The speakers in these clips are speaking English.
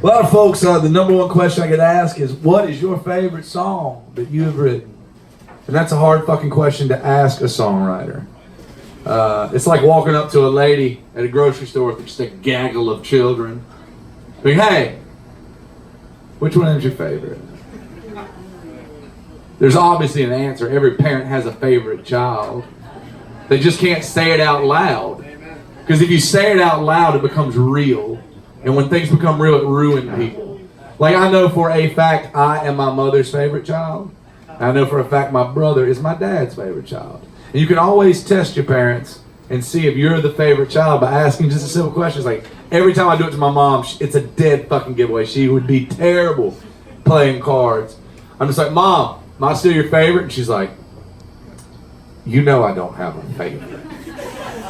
A lot of folks, the number one question I get asked is, what is your favorite song that you have written? And that's a hard fucking question to ask a songwriter. It's like walking up to a lady at a grocery store with just a gaggle of children. Like, hey, which one is your favorite? There's obviously an answer. Every parent has a favorite child. They just can't say it out loud. Because if you say it out loud, it becomes real. And when things become real, it ruins people. Like, I know for a fact I am my mother's favorite child. I know for a fact my brother is my dad's favorite child. And you can always test your parents and see if you're the favorite child by asking just a simple question. It's like, every time I do it to my mom, it's a dead fucking giveaway. She would be terrible playing cards. I'm just like, Mom, am I still your favorite? And she's like, you know I don't have a favorite.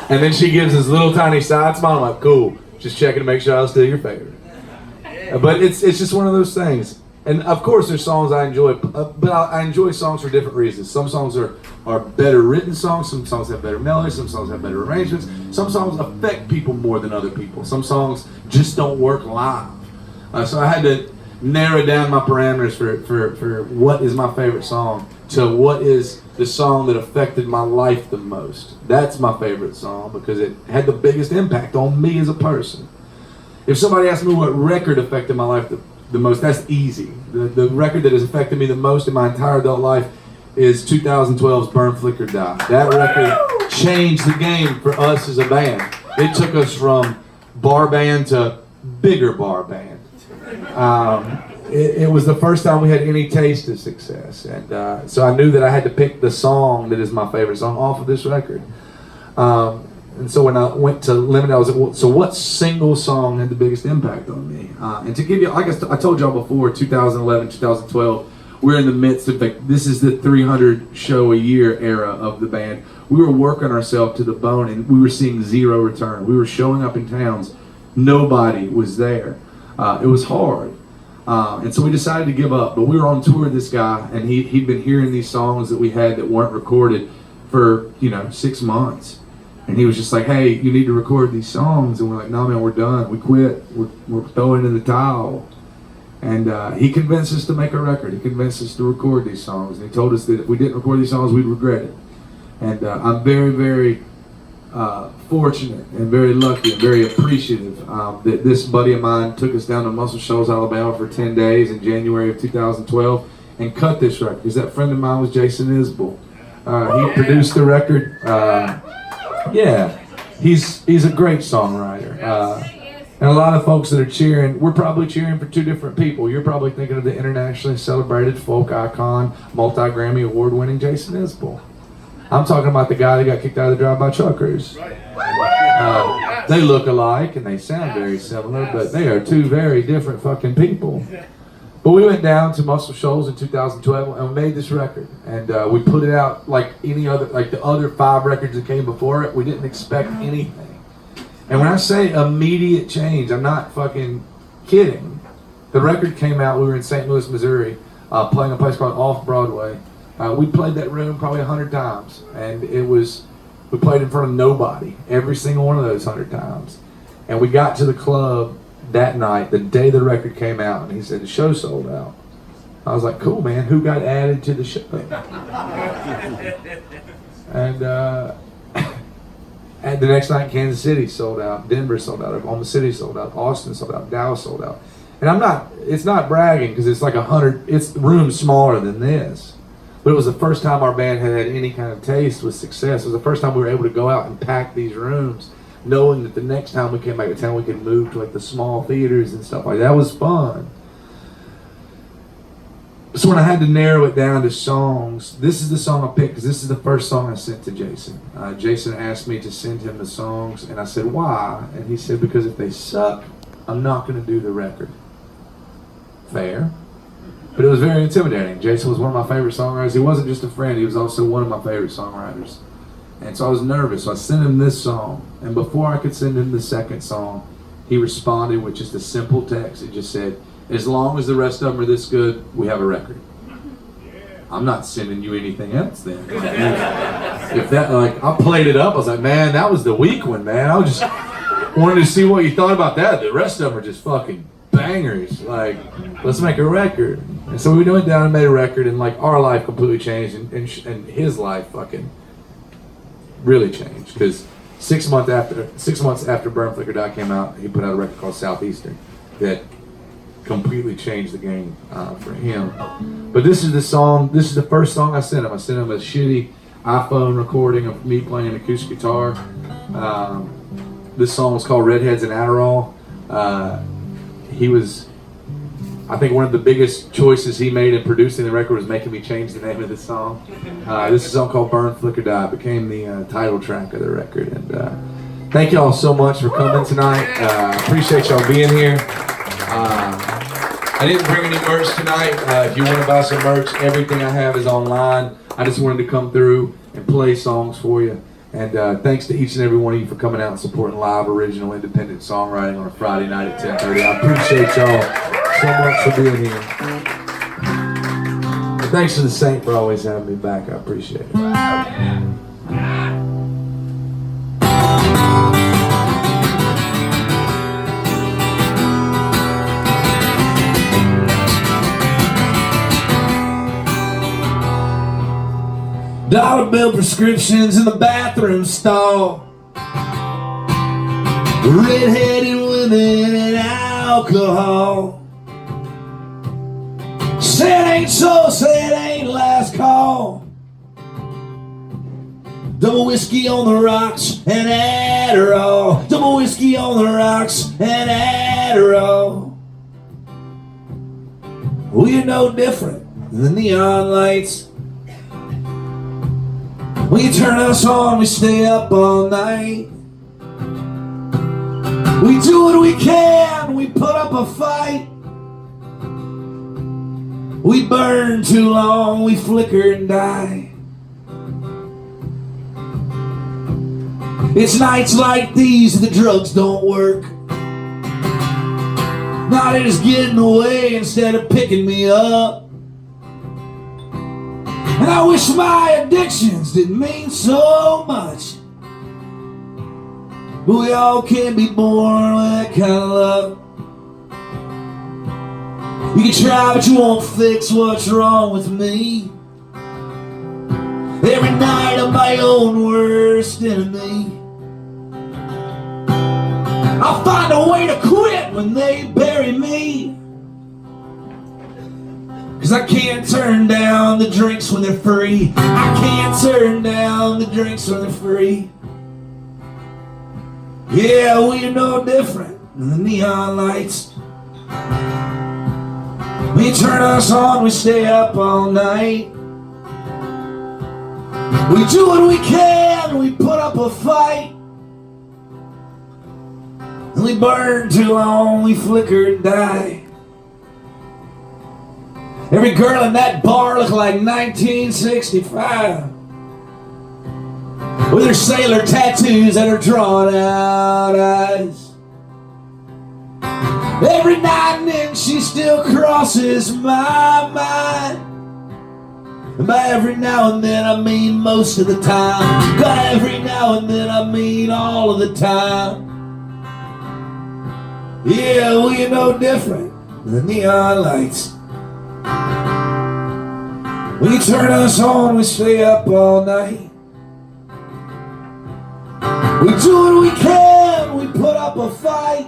And then she gives this little tiny side smile. I'm like, cool. Just checking to make sure I was still your favorite. But it's just one of those things. And of course there's songs I enjoy, but I enjoy songs for different reasons. Some songs are better written songs, some songs have better melodies, some songs have better arrangements, some songs affect people more than other people, some songs just don't work live. So I had to narrow down my parameters for what is my favorite song to what is the song that affected my life the most. That's my favorite song because it had the biggest impact on me as a person. If somebody asked me what record affected my life the most, that's easy. The record that has affected me the most in my entire adult life is 2012's Burn, Flicker, Die. That record changed the game for us as a band. It took us from bar band to bigger bar band. It was the first time we had any taste of success. And so I knew that I had to pick the song that is my favorite song off of this record. And so when I went to limit, I was like, so what single song had the biggest impact on me? And to give you, like I told y'all before, 2011, 2012, we're in the midst of, this is the 300 show a year era of the band. We were working ourselves to the bone and we were seeing zero return. We were showing up in towns. Nobody was there. It was hard. And so we decided to give up. But we were on tour with this guy and he'd been hearing these songs that we had that weren't recorded for, 6 months. And he was just like, hey, you need to record these songs. And we're like, no, man, we're done. We quit. We're throwing in the towel. And he convinced us to make a record. He convinced us to record these songs. And he told us that if we didn't record these songs, we'd regret it. And I'm very, very fortunate and very lucky and very appreciative that this buddy of mine took us down to Muscle Shoals, Alabama for 10 days in January of 2012 and cut this record. Because that friend of mine was Jason Isbell. He produced the record. Yeah, he's a great songwriter. And a lot of folks that are cheering, we're probably cheering for two different people. You're probably thinking of the internationally celebrated folk icon, multi-Grammy award-winning Jason Isbell. I'm talking about the guy that got kicked out of the Drive-By Truckers. They look alike and they sound very similar, but they are two very different fucking people. But we went down to Muscle Shoals in 2012 and we made this record. And we put it out like any other, like the other 5 records that came before it. We didn't expect anything. And when I say immediate change, I'm not fucking kidding. The record came out, we were in St. Louis, Missouri, playing a place called Off Broadway. We played that room probably 100 times. And we played in front of nobody, every single one of those 100 times. And we got to the club that night, the day the record came out, and he said the show sold out. I was like, cool, man, who got added to the show? And and the next night, Kansas City sold out, Denver sold out, Oklahoma City sold out, Austin sold out, Dallas sold out. And it's not bragging because it's like 100, it's rooms smaller than this. But it was the first time our band had any kind of taste with success. It was the first time we were able to go out and pack these rooms, knowing that the next time we came back to town, we could move to like the small theaters and stuff like that. That was fun. So when I had to narrow it down to songs, this is the song I picked because this is the first song I sent to Jason. Jason asked me to send him the songs, and I said, why? And he said, because if they suck, I'm not going to do the record. Fair. But it was very intimidating. Jason was one of my favorite songwriters. He wasn't just a friend, he was also one of my favorite songwriters. And so I was nervous, so I sent him this song. And before I could send him the second song, he responded with just a simple text. It just said, as long as the rest of them are this good, we have a record. I'm not sending you anything else then. If that, I played it up, I was like, man, that was the weak one, man. I just wanted to see what you thought about that. The rest of them are just fucking bad. bangers. Like, let's make a record. And so we went down and made a record, and like our life completely changed, and his life fucking really changed. Because 6 months after Burn Flicker Die came out, he put out a record called Southeastern that completely changed the game for him. But this is the song. This is the first song I sent him. I sent him a shitty iPhone recording of me playing an acoustic guitar. This song was called Redheads and Adderall. He was, I think, one of the biggest choices he made in producing the record was making me change the name of this song. This is a song called Burn, Flicker, Die. It became the title track of the record. And thank y'all so much for coming tonight. Appreciate y'all being here. I didn't bring any merch tonight. If you want to buy some merch, everything I have is online. I just wanted to come through and play songs for you. And thanks to each and every one of you for coming out and supporting live, original, independent songwriting on a Friday night at 10:30. I appreciate y'all so much for being here. And thanks to the Saint for always having me back. I appreciate it. Dollar bill prescriptions in the bathroom stall, red-headed women and alcohol. Say it ain't so, say it ain't last call. Double whiskey on the rocks and Adderall. Double whiskey on the rocks and Adderall. We're no different than the neon lights. When you turn us on, we stay up all night. We do what we can, we put up a fight. We burn too long, we flicker and die. It's nights like these the drugs don't work. Now they're just getting away instead of picking me up. And I wish my addictions didn't mean so much. But we all can't be born with that kind of love. You can try, but you won't fix what's wrong with me. Every night I'm my own worst enemy. I'll find a way to quit when they bury me. 'Cause I can't turn down the drinks when they're free. I can't turn down the drinks when they're free. Yeah, we're no different than the neon lights. When you turn us on, we stay up all night. We do what we can, we put up a fight. And we burn too long, we flicker and die. Every girl in that bar looked like 1965, with her sailor tattoos and her drawn out eyes. Every night and then she still crosses my mind. And by every now and then I mean most of the time. By every now and then I mean all of the time. Yeah, we're no different than the neon lights. When you turn us on, we stay up all night. We do what we can, we put up a fight.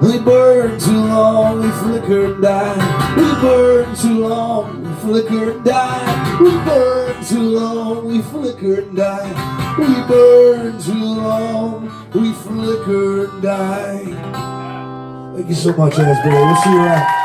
We burn too long, we flicker and die. We burn too long, we flicker and die. We burn too long, we flicker and die. We burn too long, we flicker and die. Thank you so much, Asbury. We'll see you around.